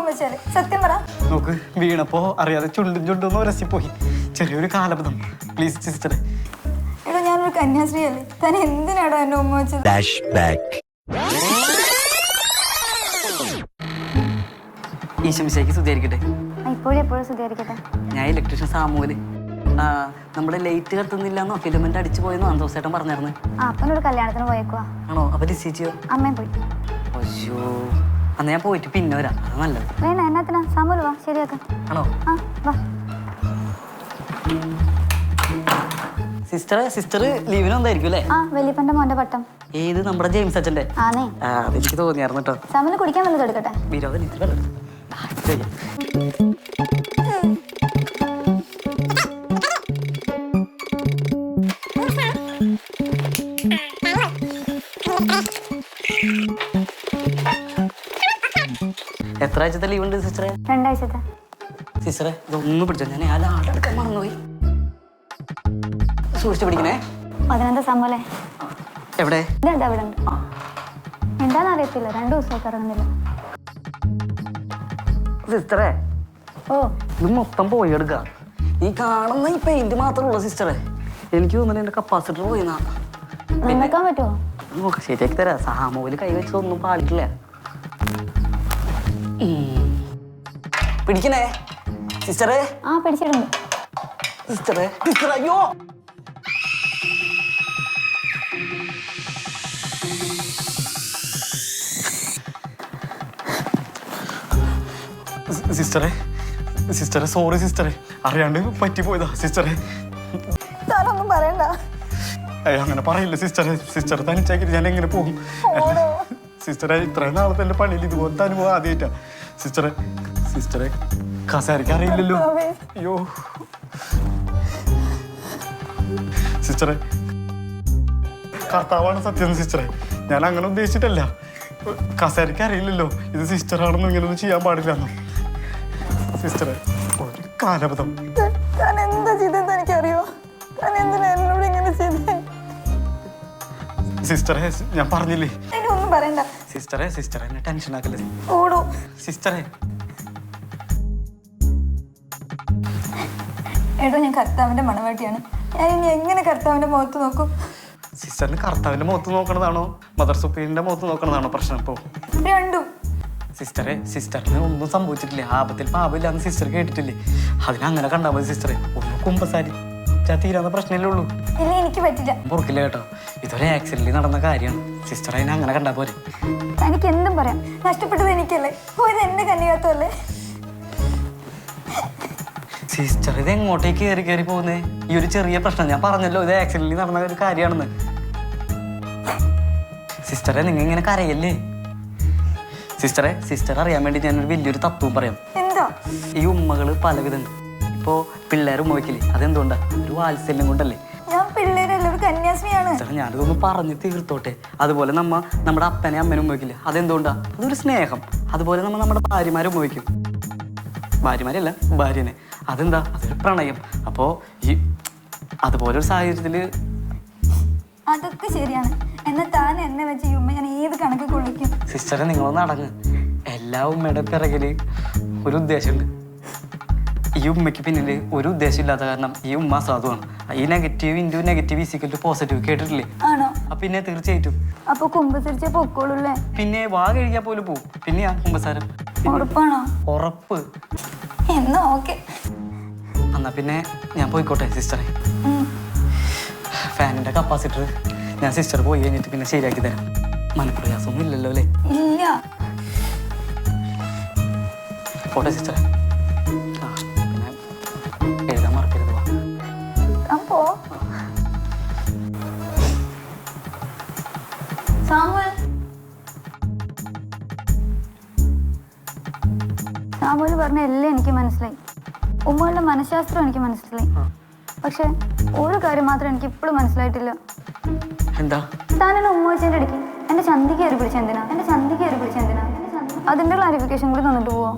വെച്ചാല് സത്യം പറ. നോക്ക് വീണപ്പോ അറിയാതെ ചുണ്ടും ഉരസിപ്പോയി. ചെറിയൊരു കാലബദ്ധം. Please sister. എടോ ഞാനൊരു കന്യാസ്ത്രീ അല്ലേ, താൻ എന്തിനാടോ എന്നെ ഉമ്മ വെച്ചത്? ഈശംശയ്ക്ക് സ്തുതിയായിരിക്കട്ടെ. ഇപ്പോഴും എപ്പോഴും സ്തുതിയായിരിക്കട്ടെ. ഞാൻ ഇലക്ട്രീഷ്യൻ സാമൂല്. നമ്മുടെ ലൈറ്റ് കത്തുന്നില്ലെന്നോ ഫിലമെന്റ് അടിച്ചു പോയെന്നോ അന്തോസേട്ടൻ പറഞ്ഞായിരുന്നു. അപ്പനൊരു കല്യാണത്തിന് പോയേക്കുവാ. ആണോ? അപ്പൊ ലിസിച്ചിയോ? അമ്മയും പോയി. അയ്യോ, അന്ന് ഞാൻ പോയിട്ട് പിന്നെ വരാം, അത് നല്ലത്. വേണ എന്നാത്തിനാ? സാമൂല് വാ, ശരിയാക്കാം. ആണോ? ആ വാ. സിസ്റ്റർ ലീവിന് വന്നായിരിക്കും അല്ലേ? ആ, വലിയപ്പന്റെ മോന്റെ പട്ടം. ഏത്? നമ്മുടെ ജെയിംസ് അച്ഛന്റെ? ആണേ. അതെനിക്ക് തോന്നിയായിരുന്നു കേട്ടോ. സാമൂല് കുടിക്കാൻ വല്ലതും എടുക്കട്ടെ? വിരോധം എത്ര ആഴ്ചത്തെ ലീവ് ഉണ്ട് സിസ്റ്ററെ? 2 ആഴ്ചത്തെ. സിസ്റ്ററെ ഇതൊന്നും പിടിച്ചോ, ഞാൻ ആ ലാടെടുക്കാൻ മറന്നുപോയി. സൂക്ഷിച്ചു പിടിക്കണേ. അതിനെന്താ സാമൂലെ? എവിടെ? അവിടെ ഉണ്ട്. എന്താന്ന് അറിയത്തില്ല, 2 ദിവസമൊക്കെ ഇറങ്ങുന്നില്ല. സിസ്റ്ററെ ഓ, ഇത് മൊത്തം പോയി എടുക്കുക. ഈ കാണുന്ന ഈ പെയിന്റ് മാത്രമേ ഉള്ളൂ സിസ്റ്ററെ. എനിക്ക് തോന്നുന്നു എന്റെ കപ്പാസിറ്റർ പോയിന്നാ. നന്നാക്കാൻ പറ്റുമോ? നോക്ക് ശരിയാക്കി തരാം. സാമൂല് കൈ വെച്ചതൊന്നും പാടില്ല. പിടിക്കണേ സിസ്റ്ററെ. ആ, പിടിച്ചിട്ടുണ്ട് സിസ്റ്ററെ. സിസ്റ്റർ അയ്യോ, സിസ്റ്ററെ സോറി സിസ്റ്ററെ, അറിയാണ്ട് പറ്റിപ്പോയതാ സിസ്റ്ററെ. താനൊന്നും പറയണ്ട. അങ്ങനെ പറയില്ല സിസ്റ്ററെ. സിസ്റ്റർ തനിച്ചാക്കിട്ട് ഞാൻ എങ്ങനെ പോകും? സിസ്റ്ററെ ഇത്രയും നാളത്തെ എന്റെ പണിയിൽ ഇതുപോലത്തെ അനുഭവം ആദ്യമായിട്ടാ സിസ്റ്ററെ. കസേരക്ക് അറിയില്ലല്ലോ. അയ്യോ സിസ്റ്ററെ, കർത്താവാണ് സത്യം സിസ്റ്ററെ. ഞാൻ അങ്ങനെ ഉദ്ദേശിച്ചിട്ടല്ല. കസേരക്ക് അറിയില്ലല്ലോ ഇത് സിസ്റ്ററാണെന്നും ഇങ്ങനൊന്നും ചെയ്യാൻ പാടില്ലെന്നോ. സിസ്റ്ററെ ഒരു കാലബദ്ധം. താൻ എന്താ ചെയ്തെന്ന് എനിക്കറിയോ? താൻ എന്തിനാ എന്നോട് ഇങ്ങനെ ചെയ്തേ? സിസ്റ്ററെ ഞാൻ പറഞ്ഞില്ലേ. ഒന്നും പറയണ്ട സിസ്റ്ററെ എന്നെ ടെൻഷൻ ആക്കല്ലേ. ഓടോ സിസ്റ്ററെ. ഏട്ടോ, ഞാൻ കർത്താവിന്റെ മണവാട്ടിയാണ്. ഞാൻ ഇനി എങ്ങനെ കർത്താവിന്റെ മുഖത്ത് നോക്കും? സിസ്റ്ററിന് കർത്താവിന്റെ മുഖത്ത് നോക്കണതാണോ മദർ സുപ്രീമിന്റെ മുഖത്ത് നോക്കണതാണോ പ്രശ്നം? ഇപ്പോ രണ്ടും. സിസ്റ്ററിന് ഒന്നും സംഭവിച്ചിട്ടില്ലേ? ആപത്തിൽ പാപമില്ലാന്ന് സിസ്റ്റർ കേട്ടിട്ടില്ലേ? അതിനങ്ങനെ കണ്ടാൽ മതി സിസ്റ്ററെ. ഒന്ന് കുമ്പസാരി തീരാന്ന പ്രശ്നമല്ലേ ഉള്ളൂ. ഇല്ല, എനിക്ക് പറ്റില്ല. പൊറുക്കില്ല കേട്ടോ, ഇതൊരു ആക്സിഡന്റിൽ നടന്ന കാര്യമാണ്. സിസ്റ്റർ അതിനെ അങ്ങനെ കണ്ടാ പോരെ. എനിക്ക് എന്തും പറയാം, നഷ്ടപ്പെട്ടത് എനിക്കല്ലേ, പോയത് എന്നെ കന്യാത്തല്ലേ. സിസ്റ്റർ ഇത് എങ്ങോട്ടേക്ക് കയറി പോകുന്നേ? ഈ ഒരു ചെറിയ പ്രശ്നം ഞാൻ പറഞ്ഞല്ലോ, ഇത് ആക്സിഡന്റിൽ നടന്ന ഒരു കാര്യമാണെന്ന്. സിസ്റ്ററെ നിങ്ങൾ ഇങ്ങനെ കരയല്ലേ. സിസ്റ്റർ അറിയാൻ വേണ്ടി ഞാനൊരു വലിയൊരു തത്വം പറയാം. എന്താ? ഈ ഉമ്മകള് പലവിധമുണ്ട്. ഇപ്പോ പിള്ളേർ ഉമ്മവയ്ക്കില്ലേ, അതെന്തുകൊണ്ടാ? ഒരു വാത്സല്യം കൊണ്ടല്ലേ. ഞാൻ പിള്ളേരല്ല, ഒരു കന്യാസ്ത്രീയാണ്. ഞാനിതൊന്ന് പറഞ്ഞു തീർത്തോട്ടെ. അതുപോലെ നമ്മുടെ അപ്പനെ അമ്മനും ഉമ്മവയ്ക്കില്ലേ, അതെന്തുകൊണ്ടാ? അതൊരു സ്നേഹം. അതുപോലെ നമ്മുടെ ഭാര്യമാരെ ഉമ്മവയ്ക്കും. ഭാര്യമാരല്ല, ഭാര്യനെ. അതെന്താ? അതൊരു പ്രണയം. അപ്പോ ഈ അതുപോലെ ഒരു സാഹചര്യത്തില് അതൊക്കെ ശരിയാണ്. എന്നാൽ താൻ എന്നെ വെച്ച് ഈ ഉമ്മ ഞാൻ ഏത് കണക്ക് കൊള്ളിക്കും? സിസ്റ്ററെ നിങ്ങളൊന്ന് അടങ്ങ്. എല്ലാ ഉമ്മയുടെ പിറകില് ഒരു ഉദ്ദേശമുണ്ട്. ഈ ഉമ്മയ്ക്ക് പിന്നില് ഒരു ഉദ്ദേശം ഇല്ലാത്ത കാരണം ഈ ഉമ്മ സാധുവാണ്. ഈ negative into negative is equal to positive കേട്ടിട്ടില്ലേ? ആണോ? പിന്നെ തീർച്ചയായിട്ടും. അപ്പൊ കുമ്പസരിച്ച പൊക്കോളൂല്ലേ? പിന്നെ വാ കഴിക്കാൻ പോലും പോവും. പിന്നെയാ കുമ്പസാരം. ഉറപ്പാണോ? ഉറപ്പ്. എന്നാ ഓക്കെ. എന്നാ പിന്നെ ഞാൻ പോയിക്കോട്ടെ സിസ്റ്ററെ. ഫാനിന്റെ കപ്പാസിറ്റർ ഞാൻ സിസ്റ്റർ പോയി കഴിഞ്ഞിട്ട് പിന്നെ ശരിയാക്കി തരാം. മനപ്രയാസമൊന്നും ഇല്ലല്ലോ അല്ലേ? ഇല്ല. പോട്ടെ സിസ്റ്ററെ. പിന്നെ എഴുതാൻ മറക്കരുത്. അപ്പോ സാമൂല് പറഞ്ഞ എല്ലാം എനിക്ക് മനസ്സിലായി. ഉമ്മയുടെ മനഃശാസ്ത്രം എനിക്ക് മനസ്സിലായി. പക്ഷെ ഒരു കാര്യം മാത്രം എനിക്ക് ഇപ്പോഴും മനസ്സിലായിട്ടില്ല. എന്താ? താനെന്നെ ഉമ്മ വെച്ചതിന്റെ ഇടയ്ക്ക് എന്റെ ചന്തി കയറി പിടിച്ചെന്തിനാ? അതിന്റെ ക്ലാരിഫിക്കേഷൻ കൂടി തന്നിട്ട് പോവോ?